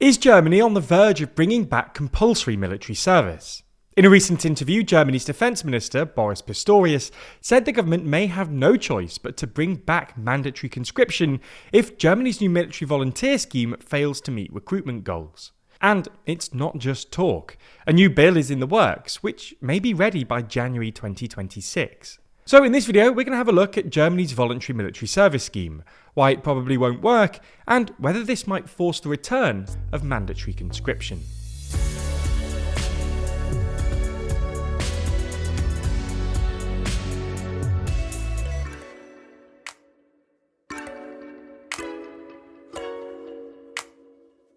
Is Germany on the verge of bringing back compulsory military service? In a recent interview, Germany's Defence Minister, Boris Pistorius, said the government may have no choice but to bring back mandatory conscription if Germany's new military volunteer scheme fails to meet recruitment goals. And it's not just talk. A new bill is in the works, which may be ready by January 2026. So in this video, we're going to have a look at Germany's voluntary military service scheme, why it probably won't work, and whether this might force the return of mandatory conscription.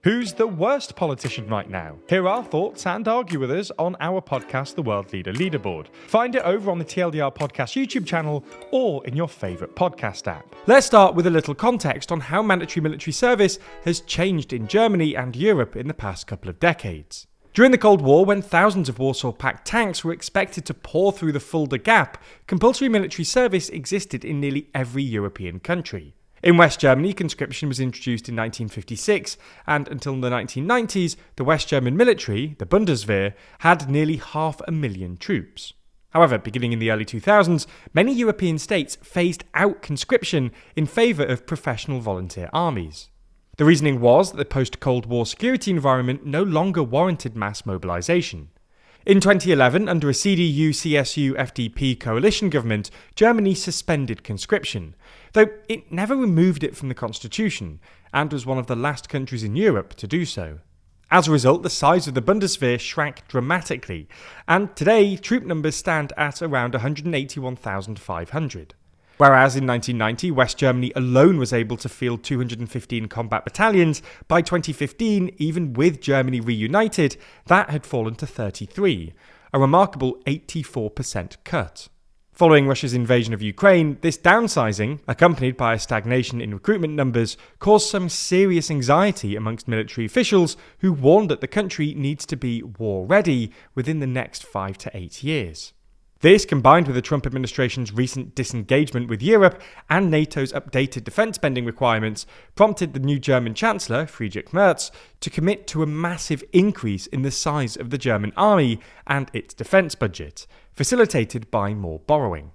Who's the worst politician right now? Hear our thoughts and argue with us on our podcast, The World Leader Leaderboard. Find it over on the TLDR Podcast YouTube channel or in your favourite podcast app. Let's start with a little context on how mandatory military service has changed in Germany and Europe in the past couple of decades. During the Cold War, when thousands of Warsaw Pact tanks were expected to pour through the Fulda Gap, compulsory military service existed in nearly every European country. In West Germany, conscription was introduced in 1956, and until the 1990s, the West German military, the Bundeswehr, had nearly 500,000 troops. However, beginning in the early 2000s, many European states phased out conscription in favour of professional volunteer armies. The reasoning was that the post-Cold War security environment no longer warranted mass mobilisation. In 2011, under a CDU-CSU-FDP coalition government, Germany suspended conscription, though it never removed it from the constitution, and was one of the last countries in Europe to do so. As a result, the size of the Bundeswehr shrank dramatically, and today troop numbers stand at around 181,500. Whereas in 1990, West Germany alone was able to field 215 combat battalions, by 2015, even with Germany reunited, that had fallen to 33, a remarkable 84% cut. Following Russia's invasion of Ukraine, this downsizing, accompanied by a stagnation in recruitment numbers, caused some serious anxiety amongst military officials who warned that the country needs to be war-ready within the next 5 to 8 years. This, combined with the Trump administration's recent disengagement with Europe and NATO's updated defence spending requirements, prompted the new German Chancellor, Friedrich Merz, to commit to a massive increase in the size of the German army and its defence budget, facilitated by more borrowing.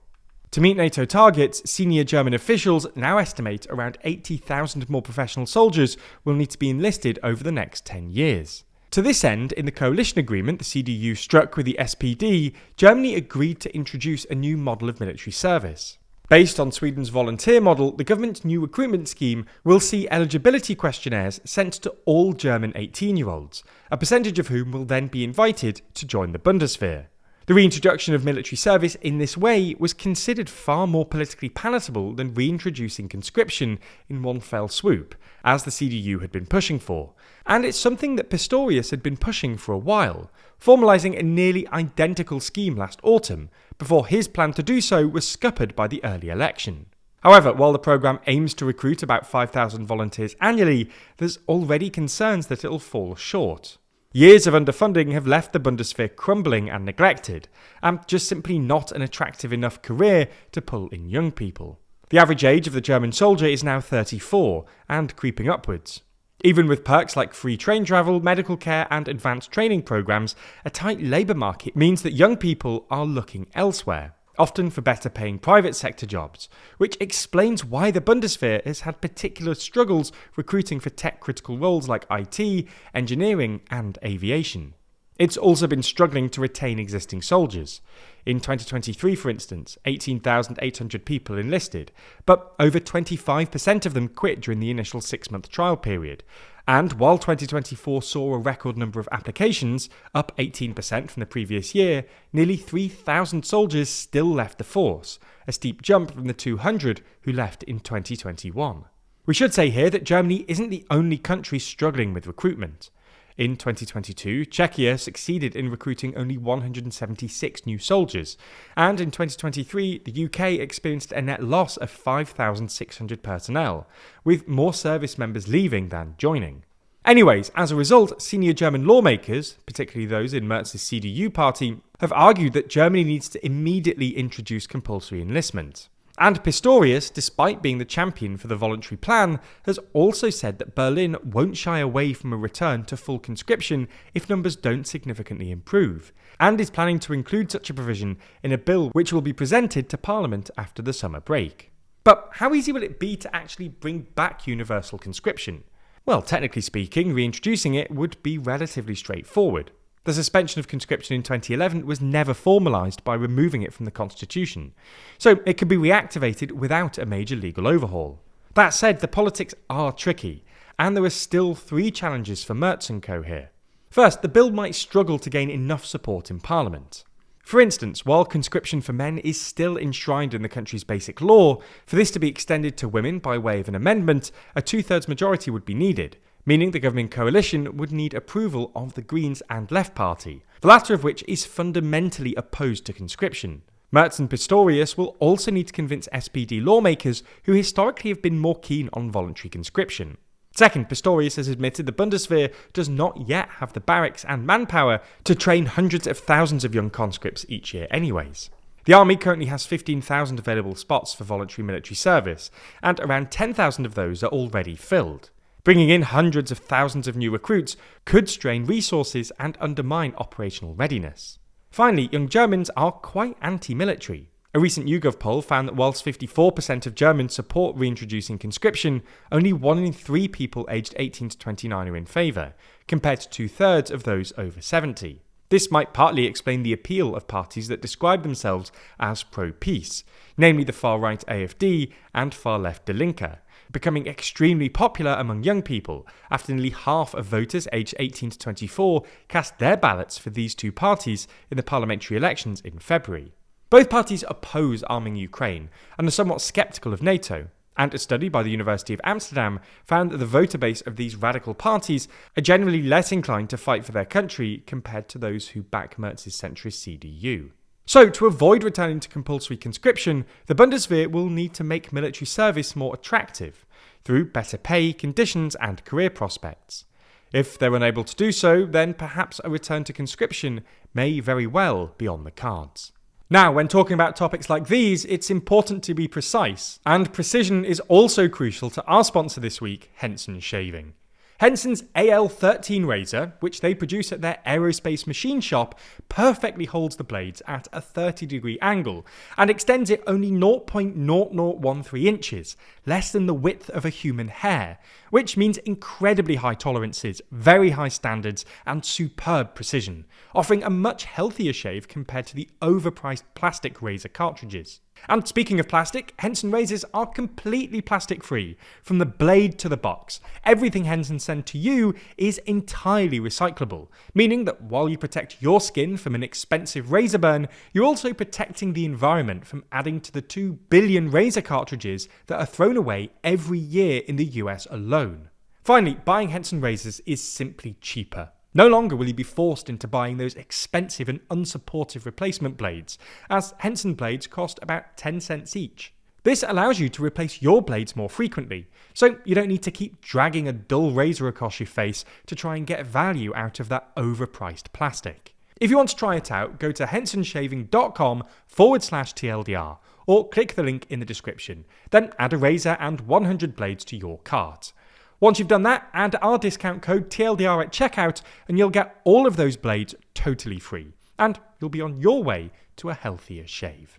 To meet NATO targets, senior German officials now estimate around 80,000 more professional soldiers will need to be enlisted over the next 10 years. To this end, in the coalition agreement the CDU struck with the SPD, Germany agreed to introduce a new model of military service. Based on Sweden's volunteer model, the government's new recruitment scheme will see eligibility questionnaires sent to all German 18-year-olds, a percentage of whom will then be invited to join the Bundeswehr. The reintroduction of military service in this way was considered far more politically palatable than reintroducing conscription in one fell swoop, as the CDU had been pushing for. And it's something that Pistorius had been pushing for a while, formalising a nearly identical scheme last autumn, before his plan to do so was scuppered by the early election. However, while the programme aims to recruit about 5,000 volunteers annually, there's already concerns that it'll fall short. Years of underfunding have left the Bundeswehr crumbling and neglected, and just simply not an attractive enough career to pull in young people. The average age of the German soldier is now 34, and creeping upwards. Even with perks like free train travel, medical care and advanced training programmes, a tight labour market means that young people are looking elsewhere, often for better paying private sector jobs, which explains why the Bundeswehr has had particular struggles recruiting for tech critical roles like IT, engineering and aviation. It's also been struggling to retain existing soldiers. In 2023, for instance, 18,800 people enlisted, but over 25% of them quit during the initial 6-month trial period. And while 2024 saw a record number of applications, up 18% from the previous year, nearly 3,000 soldiers still left the force, a steep jump from the 200 who left in 2021. We should say here that Germany isn't the only country struggling with recruitment. In 2022, Czechia succeeded in recruiting only 176 new soldiers, and in 2023, the UK experienced a net loss of 5,600 personnel, with more service members leaving than joining. Anyways, as a result, senior German lawmakers, particularly those in Merz's CDU party, have argued that Germany needs to immediately introduce compulsory enlistment. And Pistorius, despite being the champion for the voluntary plan, has also said that Berlin won't shy away from a return to full conscription if numbers don't significantly improve, and is planning to include such a provision in a bill which will be presented to Parliament after the summer break. But how easy will it be to actually bring back universal conscription? Well, technically speaking, reintroducing it would be relatively straightforward. The suspension of conscription in 2011 was never formalised by removing it from the Constitution, so it could be reactivated without a major legal overhaul. That said, the politics are tricky, and there are still 3 challenges for Merz & Co here. First, the bill might struggle to gain enough support in Parliament. For instance, while conscription for men is still enshrined in the country's basic law, for this to be extended to women by way of an amendment, a 2/3 majority would be needed, meaning the governing coalition would need approval of the Greens and Left Party, the latter of which is fundamentally opposed to conscription. Merz and Pistorius will also need to convince SPD lawmakers who historically have been more keen on voluntary conscription. Second, Pistorius has admitted the Bundeswehr does not yet have the barracks and manpower to train hundreds of thousands of young conscripts each year anyways. The army currently has 15,000 available spots for voluntary military service, and around 10,000 of those are already filled. Bringing in hundreds of thousands of new recruits could strain resources and undermine operational readiness. Finally, young Germans are quite anti-military. A recent YouGov poll found that whilst 54% of Germans support reintroducing conscription, only 1 in 3 people aged 18 to 29 are in favour, compared to 2/3 of those over 70. This might partly explain the appeal of parties that describe themselves as pro-peace, namely the far-right AfD and far-left Die Linke, becoming extremely popular among young people after nearly half of voters aged 18 to 24 cast their ballots for these 2 parties in the parliamentary elections in February. Both parties oppose arming Ukraine and are somewhat sceptical of NATO, and a study by the University of Amsterdam found that the voter base of these radical parties are generally less inclined to fight for their country compared to those who back Merz's centrist CDU. So, to avoid returning to compulsory conscription, the Bundeswehr will need to make military service more attractive through better pay, conditions, and career prospects. If they're unable to do so, then perhaps a return to conscription may very well be on the cards. Now, when talking about topics like these, it's important to be precise, and precision is also crucial to our sponsor this week, Henson Shaving. Henson's AL13 razor, which they produce at their aerospace machine shop, perfectly holds the blades at a 30-degree angle and extends it only 0.0013 inches, less than the width of a human hair, which means incredibly high tolerances, very high standards, and superb precision, offering a much healthier shave compared to the overpriced plastic razor cartridges. And speaking of plastic, Henson razors are completely plastic-free, from the blade to the box. Everything Henson send to you is entirely recyclable, meaning that while you protect your skin from an expensive razor burn, you're also protecting the environment from adding to the 2 billion razor cartridges that are thrown away every year in the US alone. Finally, buying Henson razors is simply cheaper. No longer will you be forced into buying those expensive and unsupportive replacement blades, as Henson blades cost about 10 cents each. This allows you to replace your blades more frequently, so you don't need to keep dragging a dull razor across your face to try and get value out of that overpriced plastic. If you want to try it out, go to hensonshaving.com/TLDR or click the link in the description, then add a razor and 100 blades to your cart. Once you've done that, add our discount code TLDR at checkout and you'll get all of those blades totally free. And you'll be on your way to a healthier shave.